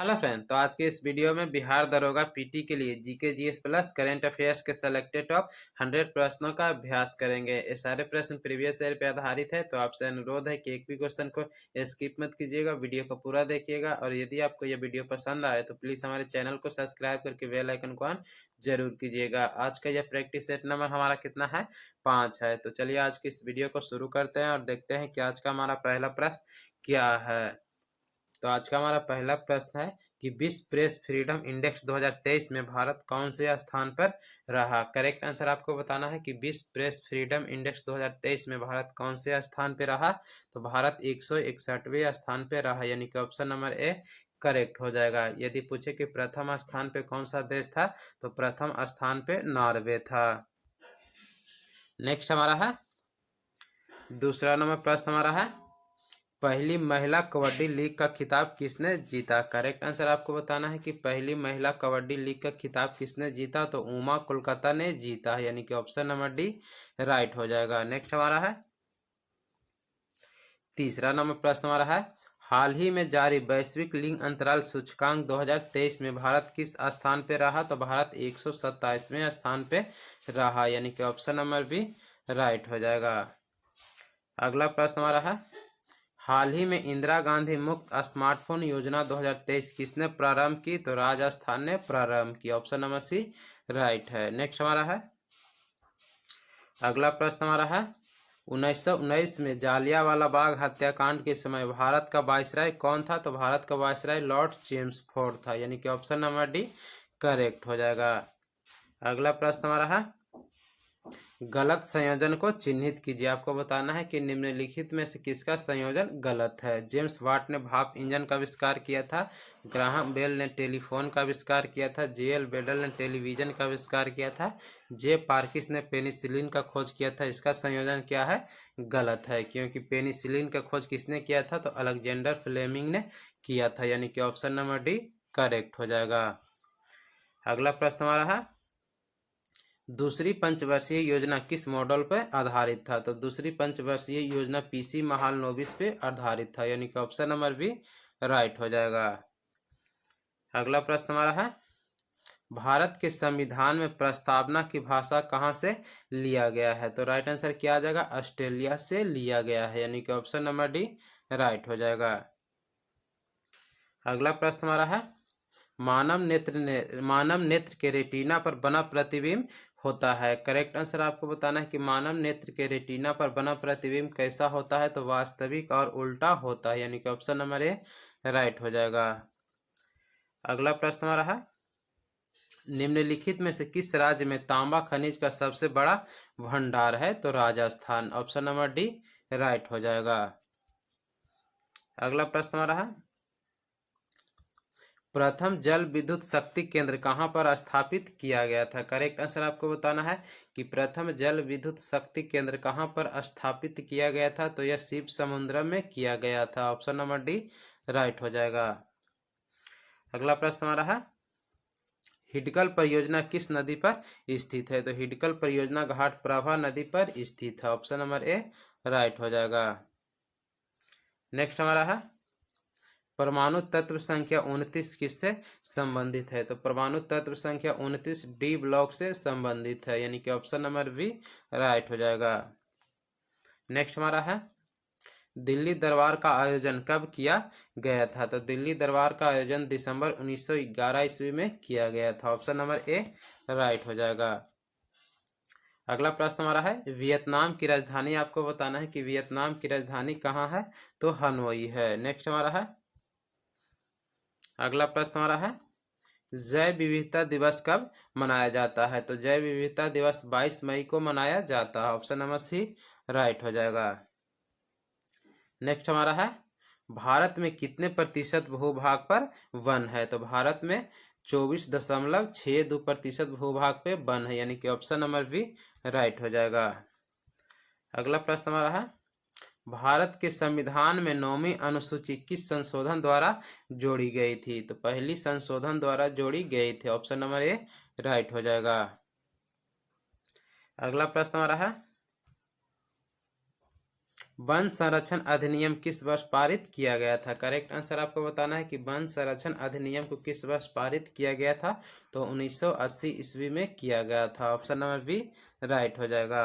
Hello friend. तो आज के इस वीडियो में बिहार दरोगा पीटी के लिए GK GS plus current affairs के सेलेक्टेड टॉप 100 प्रश्नों का अभ्यास करेंगे। ये सारे प्रश्न प्रीवियस ईयर पे आधारित है, तो आपसे अनुरोध है कि एक भी क्वेश्चन को स्किप मत कीजिएगा, वीडियो को पूरा देखिएगा। और यदि आपको यह वीडियो पसंद आए तो प्लीज़ हमारे चैनल को सब्सक्राइब करके बेल आइकन को ऑन जरूर कीजिएगा। आज का यह प्रैक्टिस सेट नंबर हमारा कितना है? 5 है। तो चलिए आज की इस वीडियो को शुरू करते हैं और देखते हैं कि आज का हमारा पहला प्रश्न क्या है। तो आज का हमारा पहला प्रश्न है कि विश्व प्रेस फ्रीडम इंडेक्स 2023 में भारत कौन से स्थान पर रहा। करेक्ट आंसर आपको बताना है कि विश्व प्रेस फ्रीडम इंडेक्स 2023 में भारत कौन से स्थान पर रहा। तो भारत 161वें स्थान पर रहा, यानी कि ऑप्शन नंबर ए करेक्ट हो जाएगा। यदि पूछे कि प्रथम स्थान पे कौन सा देश था, तो प्रथम स्थान पे नॉर्वे था। नेक्स्ट हमारा है दूसरा नंबर प्रश्न हमारा है, पहली महिला कबड्डी लीग का खिताब किसने जीता। करेक्ट आंसर आपको बताना है कि पहली महिला कबड्डी लीग का खिताब किसने जीता। तो उमा कोलकाता ने जीता है, यानी कि ऑप्शन नंबर डी राइट हो जाएगा। नेक्स्ट हमारा है तीसरा नंबर प्रश्न हमारा है, हाल ही में जारी वैश्विक लिंग अंतराल सूचकांक 2023 में भारत किस स्थान पे रहा। तो भारत 127वें स्थान पे रहा, यानी कि ऑप्शन नंबर बी राइट हो जाएगा। अगला प्रश्न हमारा है, हाल ही में इंदिरा गांधी मुक्त स्मार्टफोन योजना 2023 किसने प्रारंभ की। तो राजस्थान ने प्रारंभ की, ऑप्शन नंबर सी राइट है। नेक्स्ट हमारा है अगला प्रश्न हमारा है, 1919 में जालियांवाला बाग हत्याकांड के समय भारत का वायसराय कौन था। तो भारत का वायसराय लॉर्ड चेम्सफोर्ड था, यानी कि ऑप्शन नंबर डी करेक्ट हो जाएगा। अगला प्रश्न हमारा है, गलत संयोजन को चिन्हित कीजिए। आपको बताना है कि निम्नलिखित में से किसका संयोजन गलत है। जेम्स वाट ने भाप इंजन का आविष्कार किया था, ग्राहम बेल ने टेलीफोन का आविष्कार किया था, जेएल बेडल ने टेलीविजन का आविष्कार किया था, जे पार्किस ने पेनिसिलिन का खोज किया था। इसका संयोजन क्या है? गलत है, क्योंकि पेनिसिलिन का खोज किसने किया था। तो अलेक्जेंडर फ्लेमिंग ने किया था, यानी कि ऑप्शन नंबर डी करेक्ट हो जाएगा। अगला प्रश्न हमारा है, दूसरी पंचवर्षीय योजना किस मॉडल पर आधारित था। तो दूसरी पंचवर्षीय योजना पीसी महालनोबिस पे आधारित था, यानी कि ऑप्शन नंबर बी राइट हो जाएगा। अगला प्रश्न हमारा है, भारत के संविधान में प्रस्तावना की भाषा कहाँ से लिया गया है। तो राइट आंसर क्या आ जाएगा? ऑस्ट्रेलिया से लिया गया है, यानी कि ऑप्शन नंबर डी राइट हो जाएगा। अगला प्रश्न हमारा है, मानव नेत्र के रेटिना पर बना प्रतिबिंब होता है। करेक्ट आंसर आपको बताना है कि मानव नेत्र के रेटिना पर बना प्रतिबिंब कैसा होता है। तो वास्तविक और उल्टा होता है, यानी कि ऑप्शन नंबर ए राइट हो जाएगा। अगला प्रश्न हमारा है, निम्नलिखित में से किस राज्य में तांबा खनिज का सबसे बड़ा भंडार है। तो Rajasthan, option number D right हो जाएगा। अगला प्रश्न हमारा है, प्रथम जल विद्युत शक्ति केंद्र कहाँ पर स्थापित किया गया था। करेक्ट आंसर आपको बताना है कि प्रथम जल विद्युत शक्ति केंद्र कहाँ पर स्थापित किया गया था। तो यह शिव समुद्र में किया गया था, ऑप्शन नंबर डी राइट हो जाएगा। अगला प्रश्न हमारा है, हिडकल परियोजना किस नदी पर स्थित है। तो हिडकल परियोजना घाटप्रभा नदी पर स्थित है, ऑप्शन नंबर ए राइट हो जाएगा। नेक्स्ट हमारा है, परमाणु तत्व संख्या 29 किससे संबंधित है। तो परमाणु तत्व संख्या 29 डी ब्लॉक से संबंधित है, यानी कि ऑप्शन नंबर बी राइट हो जाएगा। नेक्स्ट हमारा है, दिल्ली दरबार का आयोजन कब किया गया था। तो दिल्ली दरबार का आयोजन दिसंबर 1911 ईस्वी में किया गया था, ऑप्शन नंबर ए राइट हो जाएगा। अगला प्रश्न हमारा है, वियतनाम की राजधानी आपको बताना है कि वियतनाम की राजधानी कहाँ है। तो हनोई है। नेक्स्ट हमारा है, अगला प्रश्न हमारा है, जैव विविधता दिवस कब मनाया जाता है। तो जैव विविधता दिवस 22 मई को मनाया जाता है, ऑप्शन नंबर सी राइट हो जाएगा। नेक्स्ट हमारा है, भारत में कितने प्रतिशत भूभाग पर वन है। तो भारत में 24.62% भूभाग पे वन है, यानी कि ऑप्शन नंबर बी राइट हो जाएगा। अगला प्रश्न हमारा है, भारत के संविधान में 9वीं अनुसूची किस संशोधन द्वारा जोड़ी गई थी। तो पहली संशोधन द्वारा जोड़ी गई थी, ऑप्शन नंबर ए राइट हो जाएगा। अगला प्रश्न हमारा है, वन संरक्षण अधिनियम किस वर्ष पारित किया गया था? करेक्ट आंसर आपको बताना है कि वन संरक्षण अधिनियम को किस वर्ष पारित किया गया था? तो 1980 ईस्वी में किया गया था। ऑप्शन नंबर बी राइट हो जाएगा।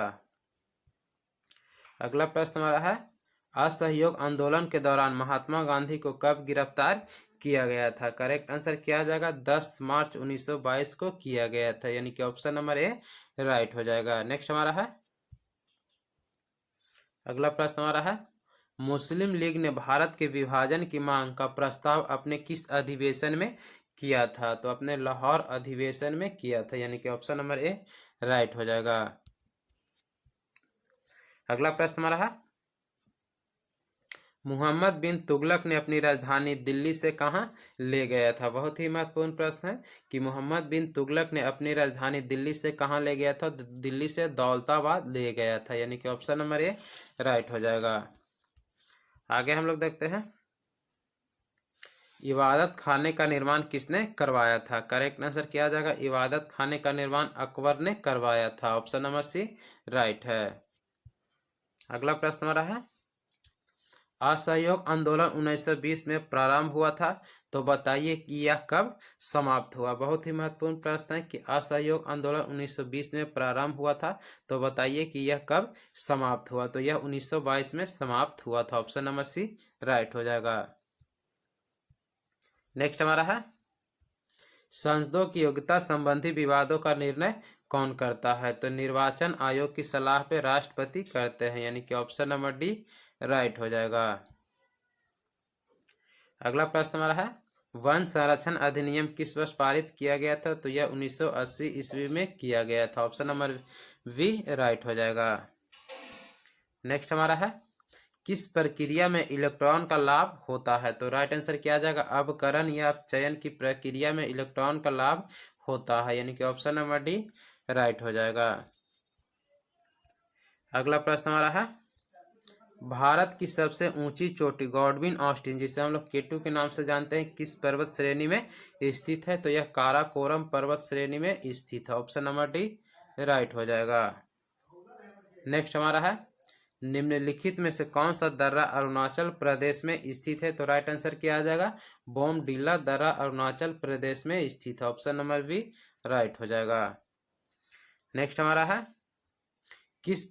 अगला प्रश्न हमारा है, असहयोग आंदोलन के दौरान महात्मा गांधी को कब गिरफ्तार किया गया था? करेक्ट आंसर क्या आ जाएगा? 10 मार्च 1922 को किया गया था, यानी कि ऑप्शन नंबर ए राइट हो जाएगा। नेक्स्ट हमारा है, अगला प्रश्न हमारा है, मुस्लिम लीग ने भारत के विभाजन की मांग का प्रस्ताव अपने किस अधिवेशन में किया था? तो अपने लाहौर अधिवेशन में किया था, यानी कि ऑप्शन नंबर ए राइट हो जाएगा। अगला प्रश्न हमारा है, मोहम्मद बिन तुगलक ने अपनी राजधानी दिल्ली से कहाँ ले गया था? बहुत ही महत्वपूर्ण प्रश्न है कि मोहम्मद बिन तुगलक ने अपनी राजधानी दिल्ली से कहाँ ले गया था? दिल्ली से दौलताबाद ले गया था, यानी कि ऑप्शन नंबर ए राइट हो जाएगा। आगे हम लोग देखते हैं, इबादत खाने का निर्माण किसने करवाया था? करेक्ट आंसर क्या आ जाएगा? इबादत खाने का निर्माण अकबर ने करवाया था, ऑप्शन नंबर सी राइट है। अगला प्रश्न हमारा है, असहयोग आंदोलन 1920 में प्रारंभ हुआ था, तो बताइए कि यह कब समाप्त हुआ? बहुत ही महत्वपूर्ण प्रश्न है कि असहयोग आंदोलन 1920 में प्रारंभ हुआ था, तो बताइए कि यह कब समाप्त हुआ? तो यह 1922 में समाप्त हुआ था, ऑप्शन नंबर सी राइट हो जाएगा। नेक्स्ट हमारा है, सांसदों की योग्यता संबंधी विवादों का निर्णय कौन करता है? तो निर्वाचन आयोग की सलाह पे राष्ट्रपति करते हैं, यानी कि ऑप्शन नंबर डी राइट हो जाएगा। अगला प्रश्न हमारा है, वन संरक्षण अधिनियम किस वर्ष पारित किया गया था? तो यह 1980 ईस्वी में किया गया था, ऑप्शन नंबर बी राइट हो जाएगा। नेक्स्ट हमारा है, किस प्रक्रिया में इलेक्ट्रॉन का लाभ होता है? तो राइट आंसर क्या आ जाएगा? अवकरण या चयन की प्रक्रिया में इलेक्ट्रॉन का लाभ होता है, यानी कि ऑप्शन नंबर डी राइट हो जाएगा। अगला प्रश्न हमारा है, भारत की सबसे ऊंची चोटी गॉडविन ऑस्टिन, जिसे हम लोग केटू के नाम से जानते हैं, किस पर्वत श्रेणी में स्थित है? तो यह काराकोरम पर्वत श्रेणी में स्थित है, ऑप्शन नंबर डी राइट हो जाएगा। नेक्स्ट हमारा है, निम्नलिखित में से कौन सा दर्रा अरुणाचल प्रदेश में स्थित है? तो राइट आंसर क्या आ जाएगा? बोमडिला दर्रा अरुणाचल प्रदेश में स्थित है, ऑप्शन नंबर बी राइट हो जाएगा। नेक्स्ट हमारा है, किस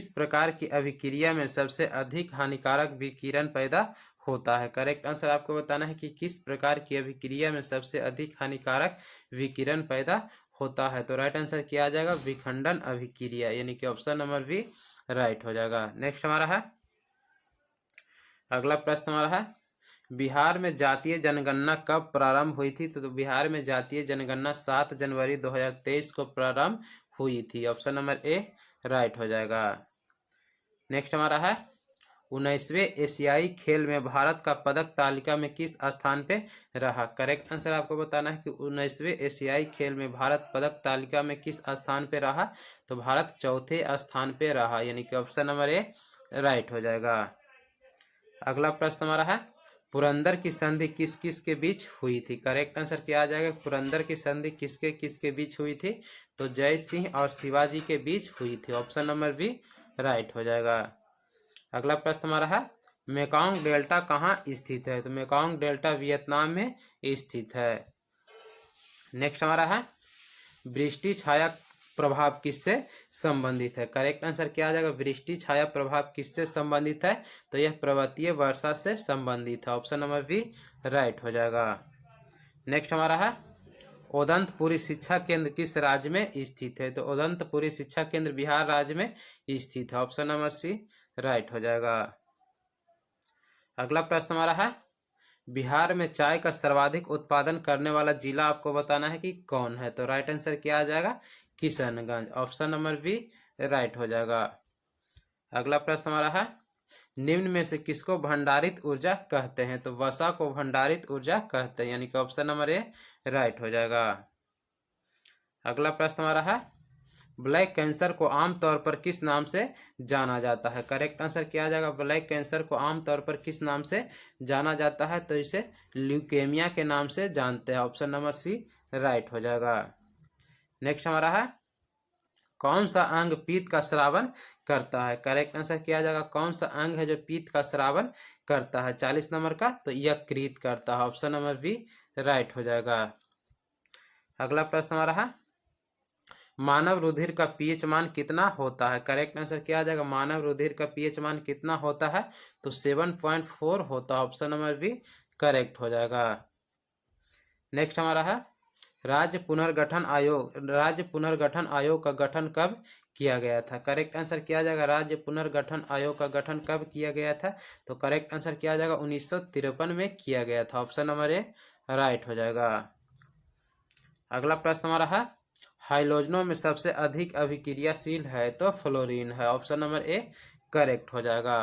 प्रकार की अभिक्रिया में सबसे अधिक हानिकारक विकिरण पैदा होता है? करेक्ट आंसर आपको बताना है कि किस प्रकार की अभिक्रिया में सबसे अधिक हानिकारक विकिरण पैदा होता है? तो राइट आंसर क्या आ जाएगा? विखंडन अभिक्रिया, यानी कि ऑप्शन नंबर बी राइट हो जाएगा। नेक्स्ट हमारा है, अगला प्रश्न हमारा है, बिहार में जातीय जनगणना कब प्रारंभ हुई थी? तो बिहार में जातीय जनगणना 7 जनवरी 2023 को प्रारंभ हुई थी, ऑप्शन नंबर ए राइट हो जाएगा। नेक्स्ट हमारा है, 19वें एशियाई खेल में भारत का पदक तालिका में किस स्थान पे रहा? करेक्ट आंसर आपको बताना है कि 19वें एशियाई खेल में भारत पदक तालिका में किस स्थान पे रहा? तो भारत चौथे स्थान पे रहा, यानी कि ऑप्शन नंबर ए राइट हो जाएगा। अगला प्रश्न हमारा है, पुरंदर की संधि किस किस के बीच हुई थी? करेक्ट आंसर क्या आ जाएगा? पुरंदर की संधि किसके किसके बीच हुई थी? तो जय सिंह और शिवाजी के बीच हुई थी, ऑप्शन नंबर बी राइट हो जाएगा। अगला प्रश्न हमारा है, मेकांग डेल्टा कहाँ स्थित है? तो मेकांग डेल्टा वियतनाम में स्थित है। नेक्स्ट हमारा है, वृष्टि छाया प्रभाव किससे संबंधित है? करेक्ट आंसर क्या आ जाएगा? वृष्टि छाया प्रभाव किससे संबंधित है? तो यह पर्वतीय वर्षा से संबंधित है, ऑप्शन नंबर बी राइट हो जाएगा। नेक्स्ट हमारा है, उदंतपुरी शिक्षा केंद्र किस राज्य में स्थित है? तो उदंतपुरी शिक्षा केंद्र बिहार राज्य में स्थित है, ऑप्शन नंबर सी राइट हो जाएगा। अगला प्रश्न हमारा है, बिहार में चाय का सर्वाधिक उत्पादन करने वाला जिला आपको बताना है कि कौन है? तो राइट आंसर क्या आ जाएगा? Kishanganj, option number B right हो जाएगा। अगला प्रश्न हमारा है, निम्न में से किसको भंडारित ऊर्जा कहते हैं? तो वसा को भंडारित ऊर्जा कहते हैं, यानी कि ऑप्शन नंबर ए राइट हो जाएगा। अगला प्रश्न हमारा है, ब्लैक कैंसर को आमतौर पर किस नाम से जाना जाता है? करेक्ट आंसर क्या आ जाएगा? ब्लैक कैंसर को आमतौर पर किस नाम से जाना जाता है? तो इसे ल्यूकेमिया के नाम से जानते हैं, ऑप्शन नंबर सी राइट हो जाएगा। नेक्स्ट हमारा है, कौन सा अंग पित्त का स्रावन करता है? करेक्ट आंसर किया जाएगा कौन सा अंग है जो पित्त का स्रावन करता है 40 नंबर का, तो यकृत करता है। ऑप्शन नंबर बी राइट हो जाएगा। अगला प्रश्न हमारा है मानव रुधिर का पीएच मान कितना होता है? करेक्ट आंसर क्या आ जाएगा मानव रुधिर का पीएच मान कितना होता है? तो 7.4 होता है। ऑप्शन नंबर बी करेक्ट हो जाएगा। नेक्स्ट हमारा है राज्य पुनर्गठन आयोग का गठन कब किया गया था? करेक्ट आंसर किया जाएगा राज्य पुनर्गठन आयोग का गठन कब किया गया था? तो करेक्ट आंसर किया जाएगा 1953 में किया गया था। ऑप्शन नंबर ए राइट हो जाएगा। अगला प्रश्न हमारा है हाइलोजनों में सबसे अधिक अभिक्रियाशील है? तो फ्लोरीन है। ऑप्शन नंबर ए करेक्ट हो जाएगा।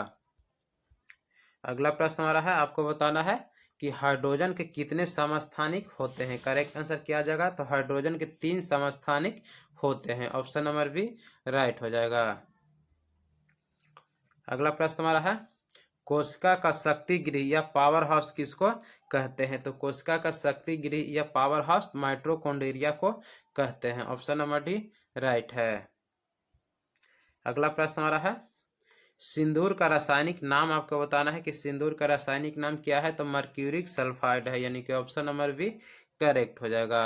अगला प्रश्न हमारा है आपको बताना है कि हाइड्रोजन के कितने समस्थानिक होते हैं? करेक्ट आंसर किया जाएगा तो हाइड्रोजन के 3 समस्थानिक होते हैं। ऑप्शन नंबर बी राइट हो जाएगा। अगला प्रश्न हमारा है कोशिका का शक्ति गृह या पावर हाउस किसको कहते हैं? तो कोशिका का शक्ति गृह या पावर हाउस माइटोकॉन्ड्रिया को कहते हैं। ऑप्शन नंबर डी राइट है। अगला प्रश्न हमारा है सिंदूर का रासायनिक नाम आपको बताना है कि सिंदूर का रासायनिक नाम क्या है? तो मर्क्यूरिक सल्फाइड है, यानी कि ऑप्शन नंबर बी करेक्ट हो जाएगा।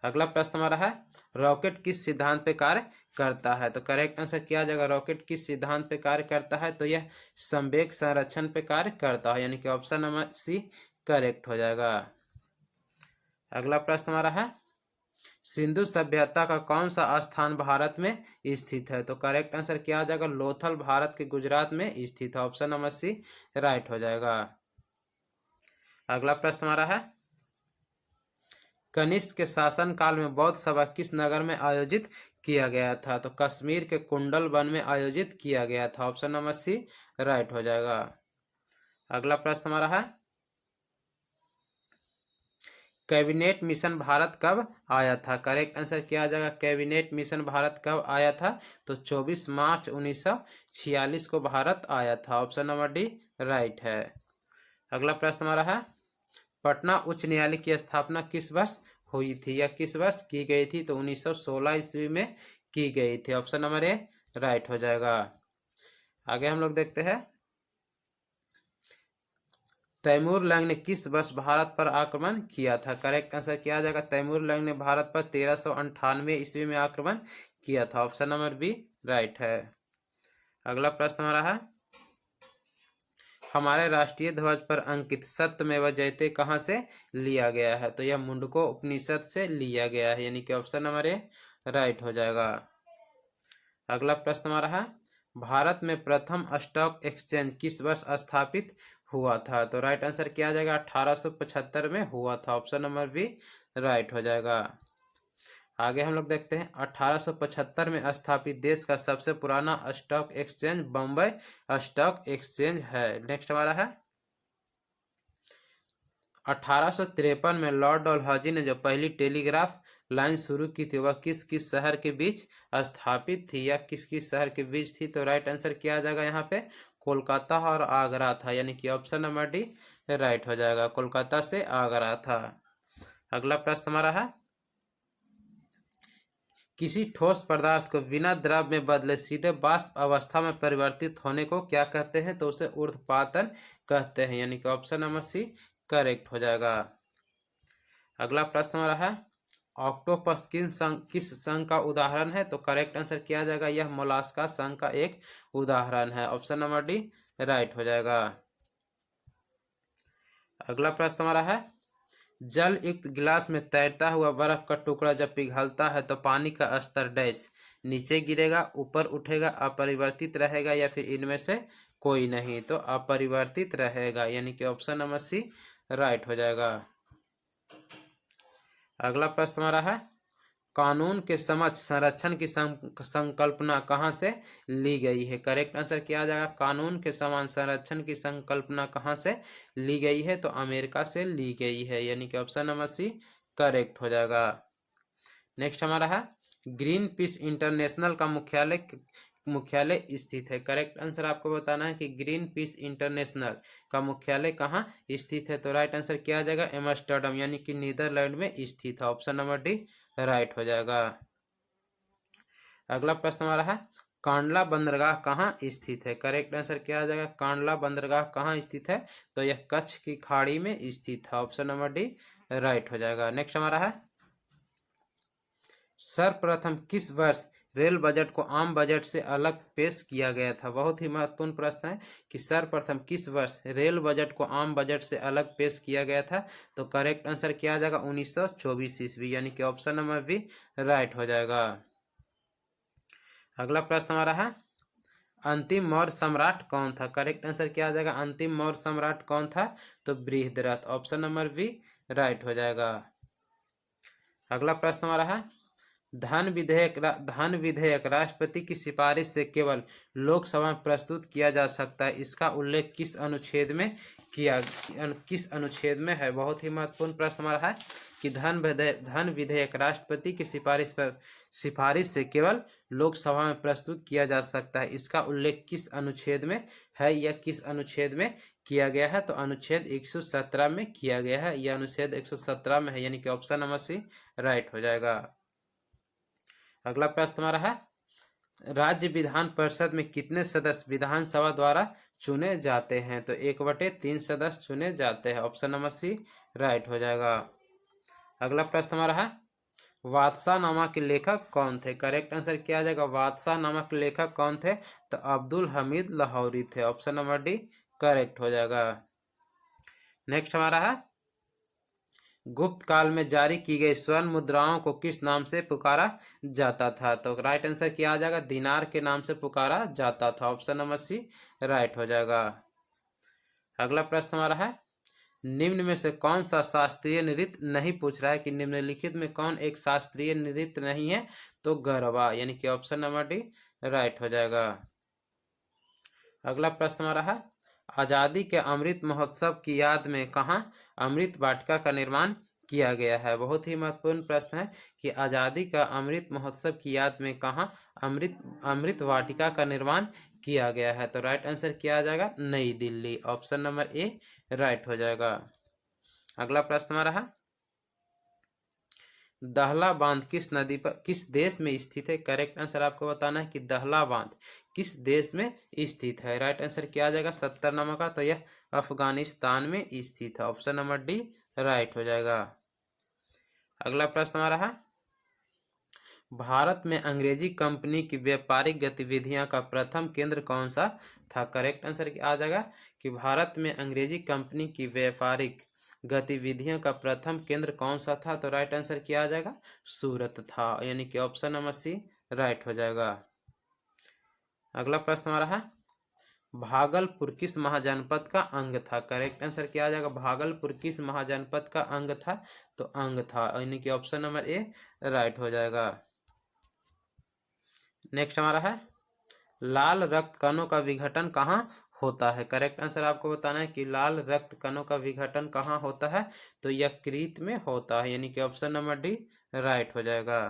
अगला प्रश्न हमारा है रॉकेट किस सिद्धांत पे कार्य करता है? तो करेक्ट आंसर किया जाएगा रॉकेट किस सिद्धांत पे कार्य करता है? तो यह संवेग संरक्षण पे कार्य करता है, यानी कि ऑप्शन नंबर सी करेक्ट हो जाएगा। अगला प्रश्न हमारा है सिंधु सभ्यता का कौन सा स्थान भारत में स्थित है? तो करेक्ट आंसर क्या आ जाएगा लोथल भारत के गुजरात में स्थित है। ऑप्शन नंबर सी राइट हो जाएगा। अगला प्रश्न हमारा है कनिष्क के शासन काल में बौद्ध सभा किस नगर में आयोजित किया गया था? तो कश्मीर के कुंडल वन में आयोजित किया गया था। ऑप्शन नंबर सी राइट हो जाएगा। अगला प्रश्न हमारा है कैबिनेट मिशन भारत कब आया था? करेक्ट आंसर क्या आ जाएगा कैबिनेट मिशन भारत कब आया था? तो 24 मार्च 1946 को भारत आया था। ऑप्शन नंबर डी राइट है। अगला प्रश्न हमारा है पटना उच्च न्यायालय की स्थापना किस वर्ष हुई थी या किस वर्ष की गई थी? तो 1916 ईस्वी में की गई थी। ऑप्शन नंबर ए राइट हो जाएगा। आगे हम लोग देखते हैं तैमूर लंग ने किस वर्ष भारत पर आक्रमण किया था? करेक्ट आंसर क्या आ जाएगा तैमूर लंग ने भारत पर 1398 ईस्वी में आक्रमण किया था। ऑप्शन नंबर बी राइट है। अगला प्रश्न हमारा है हमारे राष्ट्रीय ध्वज पर अंकित सत्यमेव जयते कहाँ से लिया गया है? तो यह मुंडको उपनिषद से लिया गया है, यानी कि ऑप्शन नंबर ए राइट हो जाएगा। अगला प्रश्न हमारा है भारत में प्रथम स्टॉक एक्सचेंज किस वर्ष स्थापित हुआ था? तो राइट आंसर क्या आ जाएगा 1875 में हुआ था। ऑप्शन नंबर बी राइट हो जाएगा। आगे हम लोग देखते हैं 1875 में स्थापित देश का सबसे पुराना stock exchange Bombay stock exchange है। नेक्स्ट हमारा है 1853 में लॉर्ड डलहौजी ने जो पहली टेलीग्राफ लाइन शुरू की थी वह किस किस शहर के बीच स्थापित थी या किस किस शहर के बीच थी? तो राइट आंसर क्या आ जाएगा यहाँ पे कोलकाता और आगरा था, यानी कि ऑप्शन नंबर डी राइट हो जाएगा कोलकाता से आगरा था। अगला प्रश्न हमारा है किसी ठोस पदार्थ को बिना द्रव में बदले सीधे वाष्प अवस्था में परिवर्तित होने को क्या कहते हैं? तो उसे ऊर्ध्वपातन कहते हैं, यानी कि ऑप्शन नंबर सी करेक्ट हो जाएगा। अगला प्रश्न हमारा है ऑक्टोपस किस संघ का उदाहरण है? तो करेक्ट आंसर किया आ जाएगा यह मोलास्का संघ का एक उदाहरण है। ऑप्शन नंबर डी राइट हो जाएगा। अगला प्रश्न हमारा है जल युक्त गिलास में तैरता हुआ बर्फ का टुकड़ा जब पिघलता है तो पानी का स्तर डैश नीचे गिरेगा, ऊपर उठेगा, अपरिवर्तित रहेगा या फिर इनमें से कोई नहीं? तो अपरिवर्तित रहेगा, यानी कि ऑप्शन नंबर सी राइट हो जाएगा। अगला प्रश्न हमारा है कानून के समक्ष संरक्षण की संकल्पना कहाँ से ली गई है? करेक्ट आंसर क्या आ जाएगा कानून के समान संरक्षण की संकल्पना कहाँ से ली गई है? तो अमेरिका से ली गई है, यानी कि ऑप्शन नंबर सी करेक्ट हो जाएगा। नेक्स्ट हमारा है ग्रीन पीस इंटरनेशनल का मुख्यालय स्थित है। करेक्ट आंसर आपको बताना है कि ग्रीन पीस इंटरनेशनल का मुख्यालय कहाँ स्थित है? तो राइट आंसर क्या आ जाएगा एम्स्टर्डम, यानी कि नीदरलैंड में स्थित है। ऑप्शन नंबर डी राइट हो जाएगा। अगला प्रश्न हमारा है कांडला बंदरगाह कहाँ स्थित है। करेक्ट आंसर क्या आ जाएगा, कांडला बंदरगाह कहाँ स्थित है, तो यह कच्छ की खाड़ी में स्थित है। ऑप्शन नंबर डी राइट हो जाएगा। नेक्स्ट हमारा है सर्वप्रथम किस वर्ष रेल बजट को आम बजट से अलग पेश किया गया था। बहुत ही महत्वपूर्ण प्रश्न है कि सर्वप्रथम किस वर्ष रेल बजट को आम बजट से अलग पेश किया गया था। तो करेक्ट आंसर क्या आ जाएगा 1924 ईस्वी, यानी कि ऑप्शन नंबर बी राइट हो जाएगा। अगला प्रश्न हमारा है अंतिम मौर्य सम्राट कौन था। करेक्ट आंसर क्या आ जाएगा, अंतिम मौर्य सम्राट कौन था, तो Brihadratha. Option number B right हो जाएगा। अगला प्रश्न हमारा है धन विधेयक राष्ट्रपति की सिफारिश से केवल लोकसभा में प्रस्तुत किया जा सकता है। इसका उल्लेख किस अनुच्छेद में है। बहुत ही महत्वपूर्ण प्रश्न हमारा है कि धन विधेयक राष्ट्रपति की सिफारिश से केवल लोकसभा में प्रस्तुत किया जा सकता है। इसका उल्लेख किस अनुच्छेद में है या किस अनुच्छेद में किया गया है, तो अनुच्छेद 117 में किया गया है। यह अनुच्छेद 117 में है, यानी कि ऑप्शन नंबर सी राइट हो जाएगा। अगला प्रश्न हमारा है राज्य विधान परिषद में कितने सदस्य विधानसभा द्वारा चुने जाते हैं। तो 1/3 सदस्य चुने जाते हैं। ऑप्शन नंबर सी राइट हो जाएगा। अगला प्रश्न हमारा है बादशाह नामा के लेखक कौन थे। करेक्ट आंसर क्या आ जाएगा, बादशाह नामा के लेखक कौन थे, तो अब्दुल हमीद लाहौरी थे। ऑप्शन नंबर डी करेक्ट हो जाएगा। नेक्स्ट हमारा है गुप्त काल में जारी की गई स्वर्ण मुद्राओं को किस नाम से पुकारा जाता था। तो राइट आंसर क्या आ जाएगा, दिनार के नाम से पुकारा जाता था। ऑप्शन नंबर सी राइट हो जाएगा। अगला प्रश्न हमारा है निम्न में से कौन सा शास्त्रीय नृत्य नहीं, पूछ रहा है कि निम्नलिखित में कौन एक शास्त्रीय नृत्य नहीं है, तो गरबा, यानी कि ऑप्शन नंबर डी राइट हो जाएगा। अगला प्रश्न हमारा है आज़ादी के अमृत महोत्सव की याद में कहाँ अमृत वाटिका का निर्माण किया गया है। बहुत ही महत्वपूर्ण प्रश्न है कि आज़ादी का अमृत महोत्सव की याद में कहाँ अमृत वाटिका का निर्माण किया गया है। तो राइट आंसर क्या आ जाएगा, नई Delhi. Option number A right हो जाएगा। अगला प्रश्न हमारा है दहला बांध किस नदी पर किस देश में स्थित है। करेक्ट आंसर आपको बताना है कि दहला बांध किस देश में स्थित है। राइट आंसर क्या आ जाएगा 70 नंबर का, तो यह अफगानिस्तान में स्थित है। ऑप्शन नंबर डी राइट हो जाएगा। अगला प्रश्न हमारा है भारत में अंग्रेजी कंपनी की व्यापारिक गतिविधियां का प्रथम केंद्र कौन सा था। करेक्ट आंसर क्या आ जाएगा कि भारत में अंग्रेजी कंपनी की व्यापारिक गतिविधियों का प्रथम केंद्र कौन सा था। तो राइट आंसर क्या आ जाएगा, सूरत था, यानी कि ऑप्शन नंबर सी राइट हो जाएगा। अगला प्रश्न हमारा है भागलपुर किस महाजनपद का अंग था। करेक्ट आंसर क्या आ जाएगा, भागलपुर किस महाजनपद का अंग था, तो अंग था, यानी कि ऑप्शन नंबर ए राइट हो जाएगा। नेक्स्ट हमारा है लाल रक्त कणों का विघटन कहाँ होता है। करेक्ट आंसर आपको बताना है कि लाल रक्त कणों का विघटन कहाँ होता है, तो यकृत में होता है, यानी कि ऑप्शन नंबर डी राइट हो जाएगा।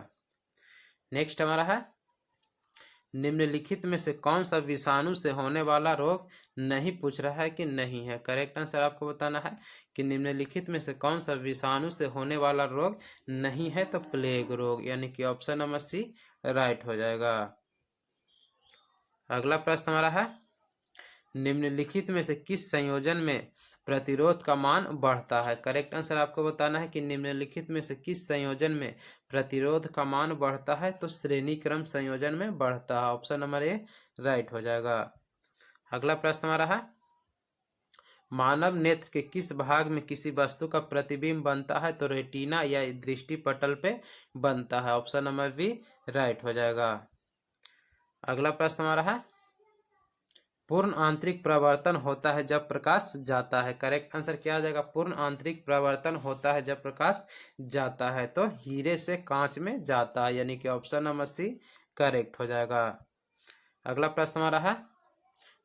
नेक्स्ट हमारा है निम्नलिखित में से कौन सा विषाणु से होने वाला रोग नहीं, पूछ रहा है कि नहीं है। करेक्ट आंसर आपको बताना है कि निम्नलिखित में से कौन सा विषाणु से होने वाला रोग नहीं है, तो प्लेग रोग, यानी कि ऑप्शन नंबर सी राइट हो जाएगा। अगला प्रश्न हमारा है निम्नलिखित में से किस संयोजन में प्रतिरोध का मान बढ़ता है। करेक्ट आंसर आपको बताना है कि निम्नलिखित में से किस संयोजन में प्रतिरोध का मान बढ़ता है, तो श्रेणी क्रम संयोजन में बढ़ता है। ऑप्शन नंबर ए राइट हो जाएगा। अगला प्रश्न हमारा है मानव नेत्र के किस भाग में किसी वस्तु का प्रतिबिंब बनता है, तो रेटिना या दृष्टि पटल पे बनता है। ऑप्शन नंबर बी राइट हो जाएगा। अगला प्रश्न हमारा है पूर्ण आंतरिक प्रवर्तन होता है जब प्रकाश जाता है। करेक्ट आंसर क्या आ जाएगा, पूर्ण आंतरिक प्रवर्तन होता है जब प्रकाश जाता है, तो हीरे से कांच में जाता है, यानी कि ऑप्शन नंबर सी करेक्ट हो जाएगा। अगला प्रश्न हमारा है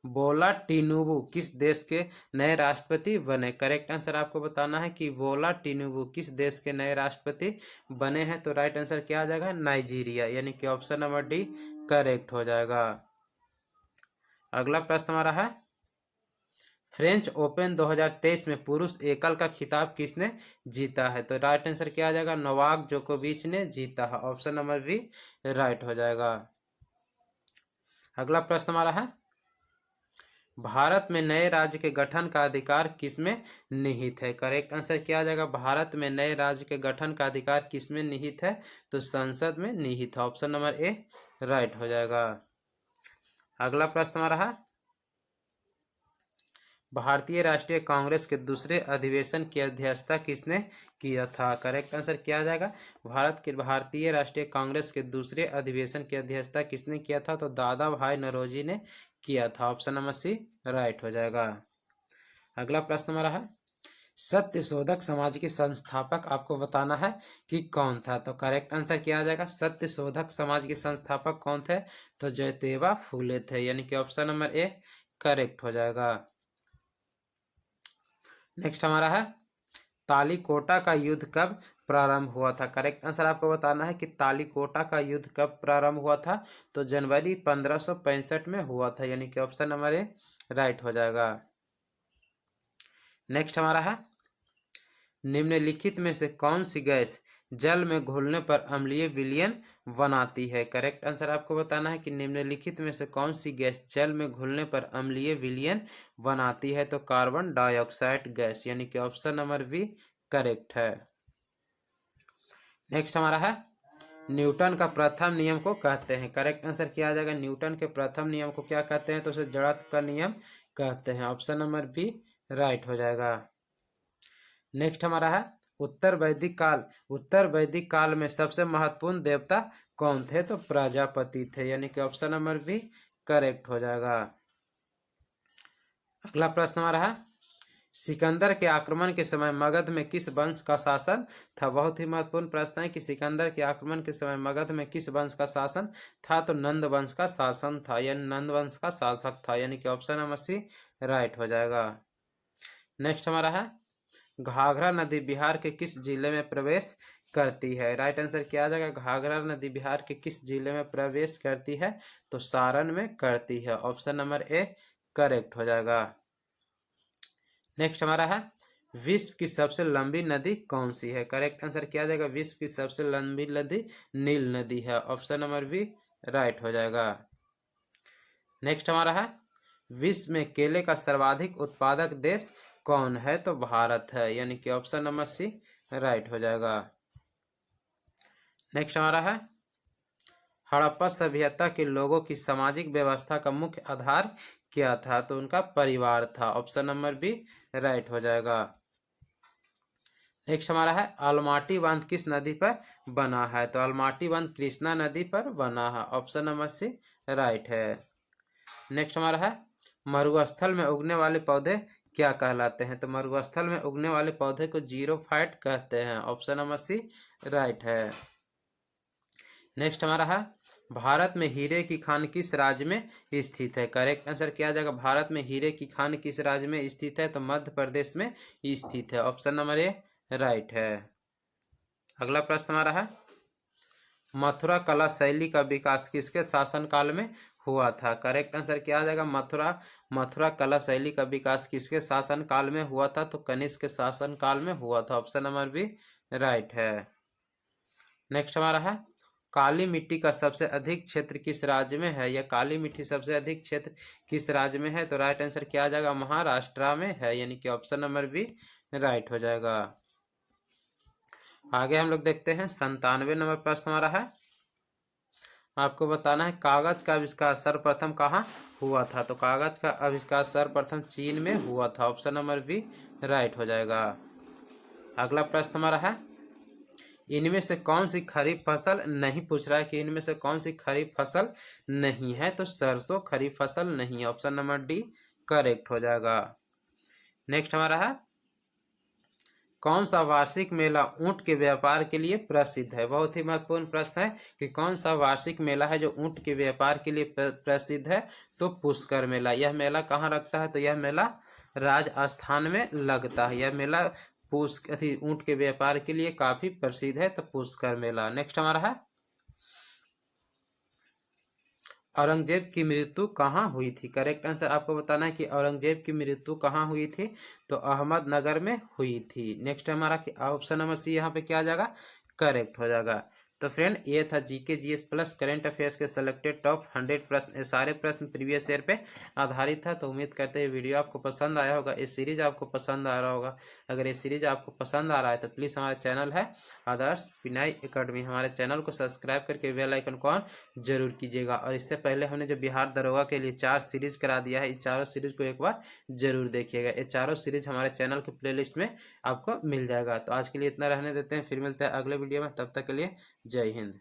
बोला टिनुबू किस देश के नए राष्ट्रपति बने। करेक्ट आंसर आपको बताना है कि बोला टिनुबू किस देश के नए राष्ट्रपति बने हैं, तो राइट आंसर क्या आ जाएगा, नाइजीरिया, यानी कि ऑप्शन नंबर डी करेक्ट हो जाएगा। अगला प्रश्न हमारा है फ्रेंच ओपन 2023 में पुरुष एकल का खिताब किसने जीता है, तो राइट आंसर क्या आ जाएगा, नोवाक जोकोविच ने जीता है। ऑप्शन नंबर बी राइट हो जाएगा। अगला प्रश्न हमारा है, भारत में नए राज्य के गठन का अधिकार किसमें निहित है? करेक्ट आंसर क्या आ जाएगा? भारत में नए राज्य के गठन का अधिकार किसमें निहित है? तो संसद में निहित है। ऑप्शन नंबर ए राइट हो जाएगा। अगला प्रश्न हमारा है, भारतीय राष्ट्रीय कांग्रेस के दूसरे अधिवेशन की अध्यक्षता किसने किया था? करेक्ट आंसर क्या आ जाएगा? भारतीय राष्ट्रीय कांग्रेस के दूसरे अधिवेशन की अध्यक्षता किसने किया था? तो दादा भाई नौरोजी ने किया था। ऑप्शन नंबर सी राइट हो जाएगा। अगला प्रश्न हमारा है, सत्य शोधक समाज के संस्थापक आपको बताना है कि कौन था? तो करेक्ट आंसर क्या आ जाएगा? सत्य शोधक समाज के संस्थापक कौन थे? तो ज्योतिबा फूले थे, यानी कि ऑप्शन नंबर ए करेक्ट हो जाएगा। नेक्स्ट हमारा है, तालीकोटा का युद्ध कब प्रारंभ हुआ था? करेक्ट आंसर आपको बताना है कि तालीकोटा का युद्ध कब प्रारंभ हुआ था? तो जनवरी 1565 में हुआ था, यानी कि ऑप्शन नंबर ए राइट हो जाएगा। नेक्स्ट हमारा है, निम्नलिखित में से कौन सी गैस जल में घुलने पर अम्लीय विलयन बनाती है? करेक्ट आंसर आपको बताना है कि निम्नलिखित में से कौन सी गैस जल में घुलने पर अम्लीय विलयन बनाती है? तो कार्बन डाइऑक्साइड गैस, यानी कि ऑप्शन नंबर बी करेक्ट है। नेक्स्ट हमारा है, न्यूटन का प्रथम नियम को कहते हैं? करेक्ट आंसर क्या आ जाएगा? न्यूटन के प्रथम नियम को क्या कहते हैं? तो उसे जड़त्व का नियम कहते हैं। ऑप्शन नंबर बी राइट हो जाएगा। नेक्स्ट हमारा है, उत्तर वैदिक काल में सबसे महत्वपूर्ण देवता कौन थे? तो प्रजापति थे, यानी कि ऑप्शन नंबर बी करेक्ट हो जाएगा। अगला प्रश्न हमारा है, सिकंदर के आक्रमण के समय मगध में किस वंश का शासन था? बहुत ही महत्वपूर्ण प्रश्न है कि सिकंदर के आक्रमण के समय मगध में किस वंश का शासन था? तो नंद वंश का शासन था, यानी नंद वंश का शासक था, यानी कि ऑप्शन नंबर सी राइट हो जाएगा। नेक्स्ट हमारा है, घाघरा नदी बिहार के किस जिले में प्रवेश करती है? राइट आंसर क्या आ जाएगा? घाघरा नदी बिहार के किस जिले में प्रवेश करती है? तो सारण में करती है। ऑप्शन नंबर ए करेक्ट हो जाएगा। नेक्स्ट हमारा है, विश्व की सबसे लंबी नदी कौन सी है? करेक्ट आंसर क्या आ जाएगा? विश्व की सबसे लंबी नदी नील नदी है। ऑप्शन नंबर बी राइट हो जाएगा। नेक्स्ट हमारा है, विश्व में केले का सर्वाधिक उत्पादक देश कौन है? तो भारत है, यानी कि ऑप्शन नंबर सी राइट हो जाएगा। नेक्स्ट हमारा है, हड़प्पा सभ्यता के लोगों की सामाजिक व्यवस्था का मुख्य आधार क्या था? तो उनका परिवार था। ऑप्शन नंबर बी राइट हो जाएगा। नेक्स्ट हमारा है, अलमाटी बांध किस नदी पर बना है? तो अलमाटी बांध कृष्णा नदी पर बना है। ऑप्शन नंबर सी राइट है। नेक्स्ट हमारा है, मरुस्थल में उगने वाले पौधे क्या कहलाते हैं? तो मरुस्थल में उगने वाले पौधे को जीरोफाइट कहते हैं। ऑप्शन नंबर सी राइट है। नेक्स्ट हमारा है, भारत में हीरे की खान किस राज्य में स्थित है? करेक्ट आंसर क्या आ जाएगा? भारत में हीरे की खान किस राज्य में स्थित है? तो मध्य प्रदेश में स्थित है। ऑप्शन नंबर ए राइट है। अगला प्रश्न हमारा है, मथुरा कला शैली का विकास किसके शासनकाल में हुआ था? करेक्ट आंसर क्या आ जाएगा? मथुरा कला शैली का विकास किसके शासनकाल में हुआ था? तो कनिष्क के शासनकाल में हुआ था। ऑप्शन नंबर बी राइट है। नेक्स्ट हमारा है, काली मिट्टी का सबसे अधिक क्षेत्र किस राज्य में है? या काली मिट्टी सबसे अधिक क्षेत्र किस राज्य में है? तो राइट आंसर क्या आ जाएगा? महाराष्ट्र में है, यानी कि ऑप्शन नंबर बी राइट हो जाएगा। आगे हम लोग देखते हैं 97 नंबर प्रश्न हमारा है, आपको बताना है कागज का आविष्कार सर्वप्रथम कहाँ हुआ था? तो कागज का आविष्कार सर्वप्रथम चीन में हुआ था। ऑप्शन नंबर बी राइट हो जाएगा। अगला प्रश्न हमारा है, इनमें से कौन सी खरीफ फसल नहीं, पूछ रहा है कि इनमें से कौन सी खरीफ फसल नहीं है? तो सरसों खरीफ फसल नहीं है। ऑप्शन नंबर डी करेक्ट हो जाएगा। नेक्स्ट हमारा है, कौन सा वार्षिक मेला ऊंट के व्यापार के लिए प्रसिद्ध है? बहुत ही महत्वपूर्ण प्रश्न है कि कौन सा वार्षिक मेला है जो ऊंट के व्यापार के लिए प्रसिद्ध है? तो पुष्कर मेला। यह मेला कहाँ लगता है? तो यह मेला राजस्थान में लगता है। यह मेला ऊंट के व्यापार के लिए काफी प्रसिद्ध है, तो पुष्कर मेला। नेक्स्ट हमारा है, औरंगजेब की मृत्यु कहाँ हुई थी? करेक्ट आंसर आपको बताना है कि औरंगजेब की मृत्यु कहाँ हुई थी? तो अहमदनगर में हुई थी। नेक्स्ट हमारा ऑप्शन नंबर सी यहाँ पे क्या आ जाएगा? करेक्ट हो जाएगा। तो फ्रेंड ये था GK GS plus current affairs के सेलेक्टेड टॉप 100 प्रश्न। ये सारे प्रश्न प्रीवियस ईयर पे आधारित था। तो उम्मीद करते हैं वीडियो आपको पसंद आया होगा, ये सीरीज आपको पसंद आ रहा होगा। अगर ये सीरीज आपको पसंद आ रहा है तो प्लीज़ हमारा चैनल है आदर्श विनय एकेडमी, हमारे चैनल को सब्सक्राइब करके बेल आइकन को ऑन जरूर कीजिएगा। और इससे पहले हमने जो बिहार दरोगा के लिए 4 सीरीज करा दिया है, इस चारों सीरीज को एक बार जरूर देखिएगा। ये चारों सीरीज हमारे चैनल के प्लेलिस्ट में आपको मिल जाएगा। तो आज के लिए इतना रहने देते हैं, फिर मिलते हैं अगले वीडियो में। तब तक के लिए जय हिंद।